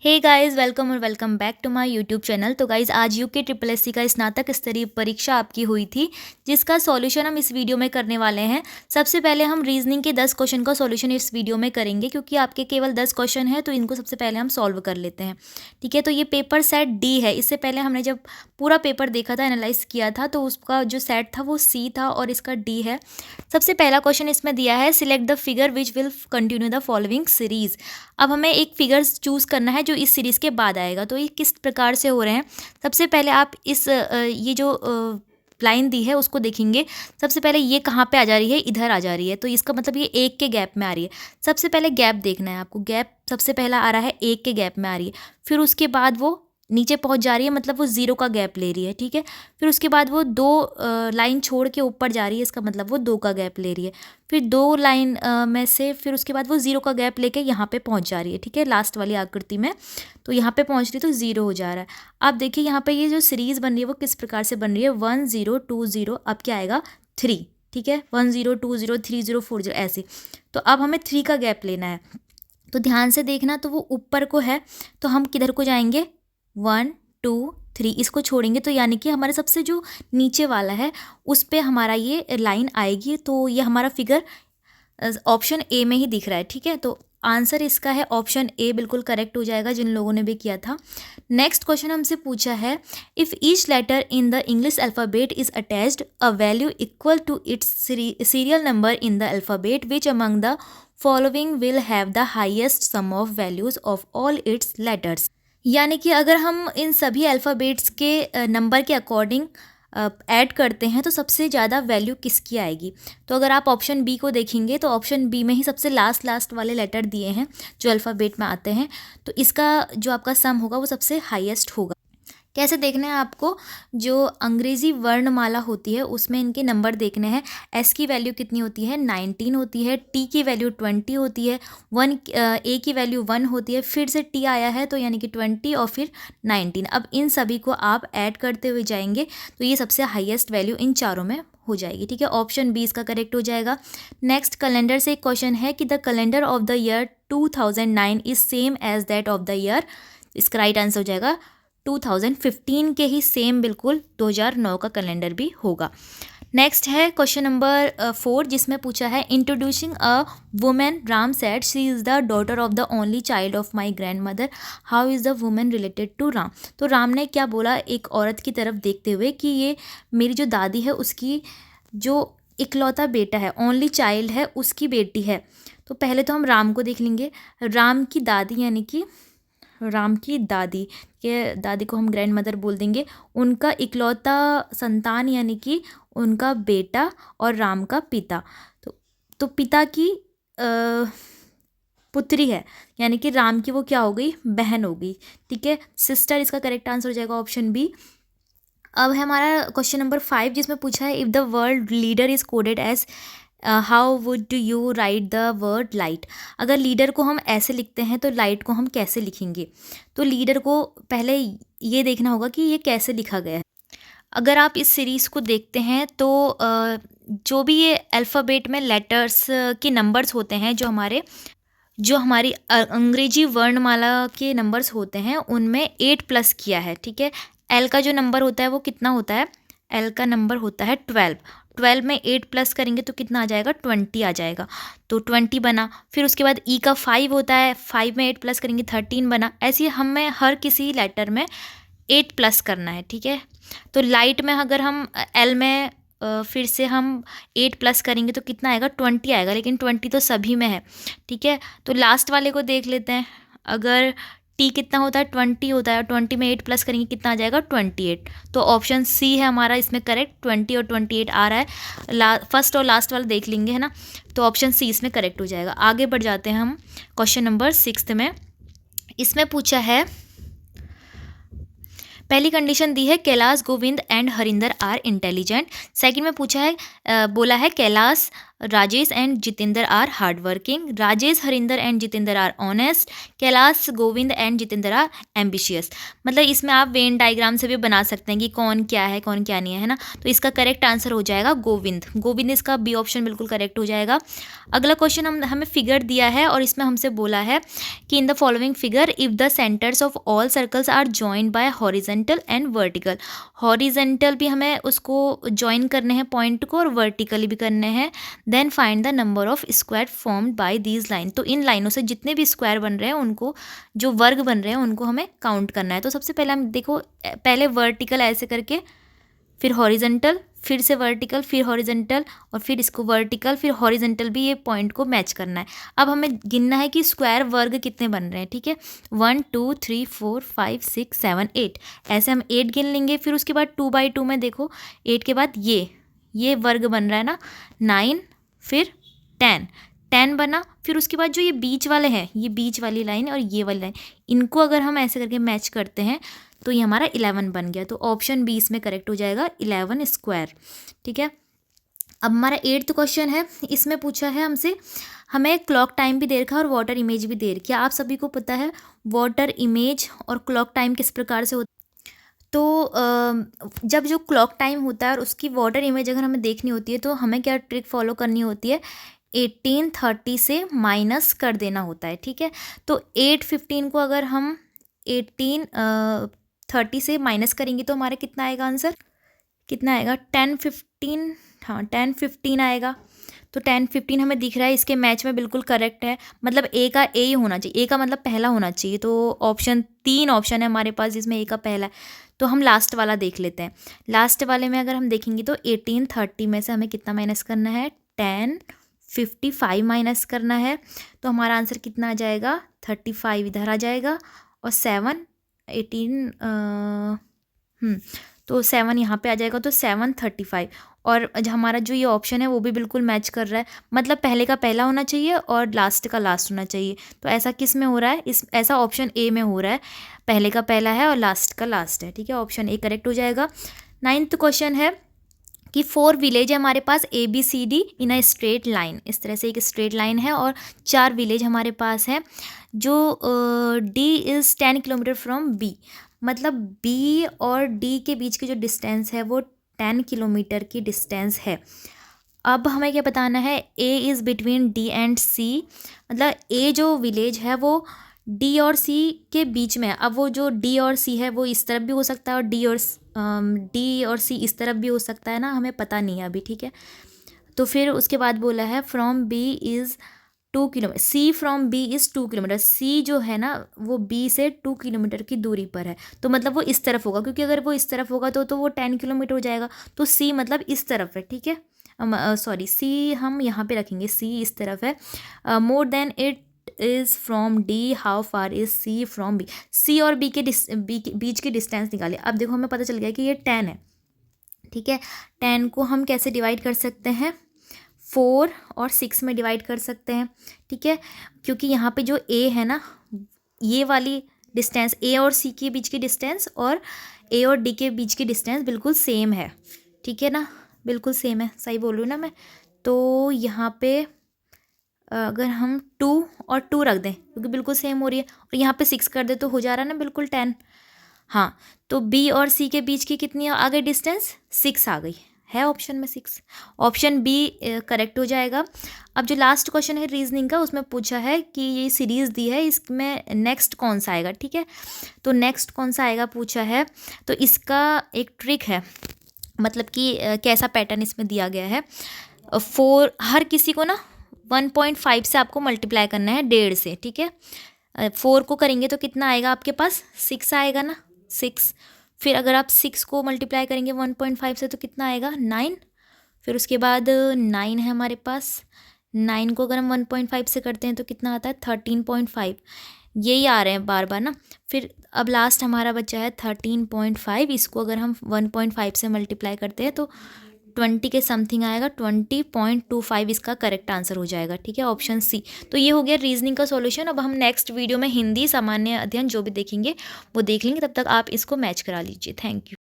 हे guys, welcome और welcome back to my YouTube channel. तो guys, आज यूके ट्रिपल एससी का स्नातक स्तरीय परीक्षा आपकी हुई थी, जिसका सॉल्यूशन हम इस वीडियो में करने वाले हैं। सबसे पहले हम रीजनिंग के 10 क्वेश्चन का सॉल्यूशन इस वीडियो में करेंगे, क्योंकि आपके केवल 10 क्वेश्चन हैं, तो इनको सबसे पहले हम सॉल्व कर लेते हैं। ठीक है, तो ये पेपर सेट डी है। इससे पहले हमने जब पूरा पेपर देखा था, एनालाइज किया था, तो उसका जो सेट था वो सी था और इसका डी है। सबसे पहला क्वेश्चन इसमें दिया है, select the figure which will continue the following series. अब हमें एक फिगर्स चूज़ करना है जो इस सीरीज़ के बाद आएगा। तो ये किस प्रकार से हो रहे हैं, सबसे पहले आप इस ये जो लाइन दी है उसको देखेंगे। सबसे पहले ये कहाँ पे आ जा रही है, इधर आ जा रही है, तो इसका मतलब ये एक के गैप में आ रही है। सबसे पहले गैप देखना है आपको, गैप सबसे पहला आ रहा है, एक के गैप में आ रही है। फिर उसके बाद वो नीचे पहुंच जा रही है, मतलब वो जीरो का गैप ले रही है। ठीक है, फिर उसके बाद वो दो लाइन छोड़ के ऊपर जा रही है, इसका मतलब वो दो का गैप ले रही है। फिर दो लाइन में से फिर उसके बाद वो जीरो का गैप लेके यहाँ पे पहुँच जा रही है। ठीक है, लास्ट वाली आकृति में तो यहाँ पे पहुँच रही है, तो जीरो हो जा रहा है। आप देखिए यहाँ पे ये जो सीरीज़ बन रही है वो किस प्रकार से बन रही है, 1 0 2 0, अब क्या आएगा 3। ठीक है, 1 0 2 0 3 0 4 0 ऐसे। तो अब हमें 3 का गैप लेना है, तो ध्यान से देखना, तो वो ऊपर को है, तो हम किधर को जाएंगे, 1 2 3, इसको छोड़ेंगे, तो यानी कि हमारे सबसे जो नीचे वाला है उस पे हमारा ये लाइन आएगी। तो ये हमारा फिगर ऑप्शन ए में ही दिख रहा है। ठीक है, तो आंसर इसका है ऑप्शन ए, बिल्कुल करेक्ट हो जाएगा जिन लोगों ने भी किया था। नेक्स्ट क्वेश्चन हमसे पूछा है, if each letter in the English alphabet is attached a value equal to its serial number in the alphabet, which among the following will have the highest sum of values of all its letters. यानी कि अगर हम इन सभी alphabets के number के according add करते हैं तो सबसे ज़्यादा वैल्यू किसकी आएगी। तो अगर आप ऑप्शन बी को देखेंगे तो ऑप्शन बी में ही सबसे लास्ट वाले लेटर दिए हैं जो अल्फ़ाबेट में आते हैं, तो इसका जो आपका सम होगा वो सबसे हाईएस्ट होगा। कैसे देखना है आपको, जो अंग्रेज़ी वर्णमाला होती है उसमें इनके नंबर देखने हैं। एस की वैल्यू कितनी होती है, 19 होती है। टी की वैल्यू 20 होती है। ए की वैल्यू 1 होती है। फिर से टी आया है तो यानी कि 20 और फिर 19। अब इन सभी को आप ऐड करते हुए जाएंगे तो ये सबसे हाईएस्ट वैल्यू इन चारों में हो जाएगी। ठीक है, ऑप्शन बी इसका करेक्ट हो जाएगा। नेक्स्ट, कैलेंडर से एक क्वेश्चन है कि the calendar of the year 2009 is same as that of the year. इसका राइट आंसर हो जाएगा 2015 के ही सेम बिल्कुल 2009 का कैलेंडर भी होगा। नेक्स्ट है क्वेश्चन नंबर 4, जिसमें पूछा है, introducing a women, Ram said she is the daughter of the only child of my grandmother, how is the women related to Ram. तो राम ने क्या बोला एक औरत की तरफ देखते हुए कि ये मेरी जो दादी है उसकी जो इकलौता बेटा है, ओनली चाइल्ड है, उसकी बेटी है। तो पहले तो हम राम को देख लेंगे। राम की दादी यानी कि राम की दादी के दादी को हम ग्रैंड मदर बोल देंगे, उनका इकलौता संतान यानी कि उनका बेटा और राम का पिता, तो पिता की पुत्री है, यानी कि राम की वो क्या हो गई, बहन हो गई। ठीक है, सिस्टर इसका करेक्ट आंसर हो जाएगा ऑप्शन बी। अब है हमारा क्वेश्चन नंबर 5, जिसमें पूछा है, if the word leader is coded as how would you write the word light. अगर लीडर को हम ऐसे लिखते हैं तो लाइट को हम कैसे लिखेंगे। तो लीडर को पहले ये देखना होगा कि ये कैसे लिखा गया है। अगर आप इस सीरीज़ को देखते हैं तो जो भी ये अल्फ़ाबेट में लेटर्स के नंबर्स होते हैं, जो हमारी अंग्रेजी वर्णमाला के नंबर्स होते हैं उनमें 8 प्लस किया है। ठीक है, एल का जो नंबर होता है वो कितना होता है, एल का नंबर होता है 12 में 8 प्लस करेंगे तो कितना आ जाएगा, 20 आ जाएगा, तो 20 बना। फिर उसके बाद ई का 5 होता है, 5 में 8 प्लस करेंगे 13 बना। ऐसे हमें हर किसी लेटर में 8 प्लस करना है। ठीक है, तो लाइट में अगर हम एल में फिर से हम 8 प्लस करेंगे तो कितना आएगा, 20 आएगा, लेकिन 20 तो सभी में है। ठीक है, तो लास्ट वाले को देख लेते हैं। अगर टी कितना होता है, 20 होता है, 20 में 8 प्लस करेंगे कितना आ जाएगा, 28। तो ऑप्शन सी है हमारा इसमें करेक्ट, 20 और 28 आ रहा है। फर्स्ट और लास्ट वाला देख लेंगे, है ना, तो ऑप्शन सी इसमें करेक्ट हो जाएगा। आगे बढ़ जाते हैं हम क्वेश्चन नंबर 6 में। इसमें पूछा है, पहली कंडीशन दी है, Kailash, Govind and Harinder are intelligent. Second में पूछा है, बोला है Kailash Rajesh and Jitendra are hard working, Rajesh Harinder and Jitendra are honest, Kailash Govind and Jitendra are ambitious. मतलब इसमें आप वेन डायग्राम से भी बना सकते हैं कि कौन क्या है कौन क्या नहीं है ना। तो इसका करेक्ट आंसर हो जाएगा गोविंद। गोविंद इसका बी ऑप्शन बिल्कुल करेक्ट हो जाएगा। अगला क्वेश्चन हमें फिगर दिया है और इसमें हमसे बोला है कि in the following figure if the centres of all circles are joined by horizontal and vertical. Horizontal भी हमें उसको ज्वाइन करने हैं पॉइंट को और वर्टिकली भी करने हैं। Then find the number of square formed by these line. तो इन लाइनों से जितने भी स्क्वायर बन रहे हैं उनको, जो वर्ग बन रहे हैं उनको हमें काउंट करना है। तो सबसे पहले हम देखो, पहले वर्टिकल ऐसे करके, फिर हॉरिजेंटल, फिर से वर्टिकल, फिर हॉरिजेंटल और फिर इसको वर्टिकल, फिर हॉरिजेंटल भी ये पॉइंट को मैच करना है। अब हमें गिनना है कि स्क्वायर वर्ग कितने बन रहे हैं। ठीक है, 1 2 3 4 5 6 7 8, ऐसे हम 8 गिन लेंगे। फिर उसके बाद 2/2 में देखो 8 के बाद ये वर्ग बन रहा है ना 9, फिर 10 बना। फिर उसके बाद जो ये बीच वाले हैं, ये बीच वाली लाइन और ये वाली लाइन, इनको अगर हम ऐसे करके मैच करते हैं तो ये हमारा 11 बन गया। तो ऑप्शन बी इसमें करेक्ट हो जाएगा, 11 स्क्वायर। ठीक है, अब हमारा 8th क्वेश्चन है। इसमें पूछा है हमसे, हमें क्लॉक टाइम भी दे रखा है और वाटर इमेज भी दे रखी है। आप सभी को पता है वाटर इमेज और क्लॉक टाइम किस प्रकार से होता है। तो जब जो क्लॉक टाइम होता है और उसकी वाटर इमेज अगर हमें देखनी होती है तो हमें क्या ट्रिक फॉलो करनी होती है, 1830 से माइनस कर देना होता है। ठीक है, तो 815 को अगर हम 1830 से माइनस करेंगे तो हमारा कितना आएगा आंसर, कितना आएगा 1015, हाँ 1015 आएगा। तो 1015 हमें दिख रहा है, इसके मैच में बिल्कुल करेक्ट है। मतलब ए का ए ही होना चाहिए, ए का मतलब पहला होना चाहिए। तो ऑप्शन 3 ऑप्शन है हमारे पास जिसमें ए का पहला है। तो हम लास्ट वाला देख लेते हैं। लास्ट वाले में अगर हम देखेंगे तो 1830 में से हमें कितना माइनस करना है, 1055 माइनस करना है। तो हमारा आंसर कितना आ जाएगा, 35 इधर आ जाएगा और 7 18 तो 7 यहाँ पे आ जाएगा। तो 735 और हमारा जो ये ऑप्शन है वो भी बिल्कुल मैच कर रहा है। मतलब पहले का पहला होना चाहिए और लास्ट का लास्ट होना चाहिए। तो ऐसा किस में हो रहा है, ऐसा ऑप्शन ए में हो रहा है, पहले का पहला है और लास्ट का लास्ट है। ठीक है, ऑप्शन ए करेक्ट हो जाएगा। 9th क्वेश्चन है कि 4 विलेज है हमारे पास ABCD in a straight line. इस तरह से एक स्ट्रेट लाइन है और 4 विलेज हमारे पास है। जो D is 10 kilometre from B। मतलब B और D के बीच की जो डिस्टेंस है वो 10 किलोमीटर की डिस्टेंस है। अब हमें क्या बताना है, A is between D and C। मतलब A जो विलेज है वो D और C के बीच में है। अब वो जो D और C है वो इस तरफ भी हो सकता है और D और C इस तरफ भी हो सकता है ना, हमें पता नहीं है अभी। ठीक है, तो फिर उसके बाद बोला है from B is 2 kilometre, C from B is 2 kilometre. C जो है ना वो B से 2 किलोमीटर की दूरी पर है। तो मतलब वो इस तरफ होगा, क्योंकि अगर वो इस तरफ होगा तो वो 10 किलोमीटर हो जाएगा। तो C मतलब इस तरफ है। ठीक है, सॉरी C हम यहाँ पे रखेंगे, C इस तरफ है। More than it is from D, how far is C from B। C और B के बीच की डिस्टेंस निकालिए। अब देखो हमें पता चल गया कि ये 10 है। ठीक है, 10 को हम कैसे डिवाइड कर सकते हैं, 4 और 6 में डिवाइड कर सकते हैं। ठीक है, क्योंकि यहाँ पे जो A है ना, ये वाली डिस्टेंस A और C के बीच की डिस्टेंस और A और D के बीच की डिस्टेंस बिल्कुल सेम है। ठीक है ना, बिल्कुल सेम है, सही बोल रही हूँ ना मैं। तो यहाँ पे अगर हम 2 और 2 रख दें क्योंकि बिल्कुल सेम हो रही है, और यहाँ पे 6 कर दे तो हो जा रहा है ना बिल्कुल 10। हाँ, तो B और C के बीच की कितनी आ गई डिस्टेंस, 6 आ गई है ऑप्शन में 6। ऑप्शन बी करेक्ट हो जाएगा। अब जो लास्ट क्वेश्चन है रीजनिंग का, उसमें पूछा है कि ये सीरीज़ दी है, इसमें नेक्स्ट कौन सा आएगा। ठीक है, तो नेक्स्ट कौन सा आएगा पूछा है। तो इसका एक ट्रिक है, मतलब कि कैसा पैटर्न इसमें दिया गया है। 4 हर किसी को ना 1.5 से आपको मल्टीप्लाई करना है 1.5 से। ठीक है, 4 को करेंगे तो कितना आएगा आपके पास, 6 आएगा ना, 6। फिर अगर आप 6 को मल्टीप्लाई करेंगे 1.5 से तो कितना आएगा, 9। फिर उसके बाद 9 है हमारे पास, 9 को अगर हम 1.5 से करते हैं तो कितना आता है, 13.5। यही आ रहे हैं बार बार ना। फिर अब लास्ट हमारा बचा है 13.5। इसको अगर हम 1.5 से मल्टीप्लाई करते हैं तो 20 के समथिंग आएगा, 20.25 इसका करेक्ट आंसर हो जाएगा। ठीक है, ऑप्शन सी। तो ये हो गया रीजनिंग का सॉल्यूशन। अब हम नेक्स्ट वीडियो में हिंदी सामान्य अध्ययन जो भी देखेंगे वो देख लेंगे, तब तक आप इसको मैच करा लीजिए। Thank you.